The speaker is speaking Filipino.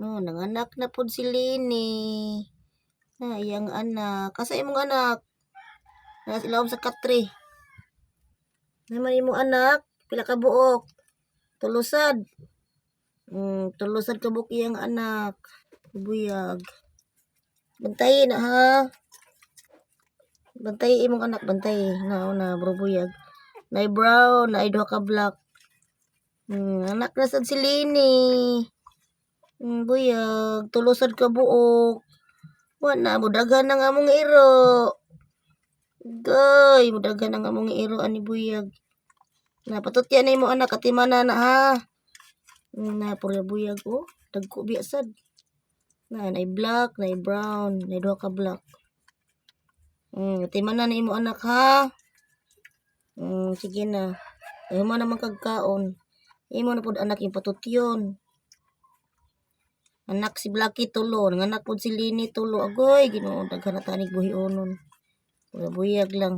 No, nanganak na pud si Lini. Na iyang anak. Asa imong anak? Na ilawom sa katri. Naman imong anak? Pila ka buok? Tulusad. Tulusad ka buok iyang anak. Buyag. Bantay na ha. Bantay imong anak, bantay. Na, brubuyag. Na brown, na duha ka black. Anak na sad si Lini. Buyag, tulusad ka buok. Wala, mudagan na nga mong iro. Goy, mudagan na nga mong iro ani buyag. Napatutya na imong anak, katimana na ha. Na, pura buyag, oh. Dagko biyasad. Na black, na brown, na duha ka black. Katimana na imong anak ha. Sige na. Ayaw mo naman kagkaon. Imo na pud anak yung patutyon. Anak si Blacky tulo, nanganak pud si Lini tulo. Agoy, Ginoo, daghan na tanig buhionon. Buyag lang.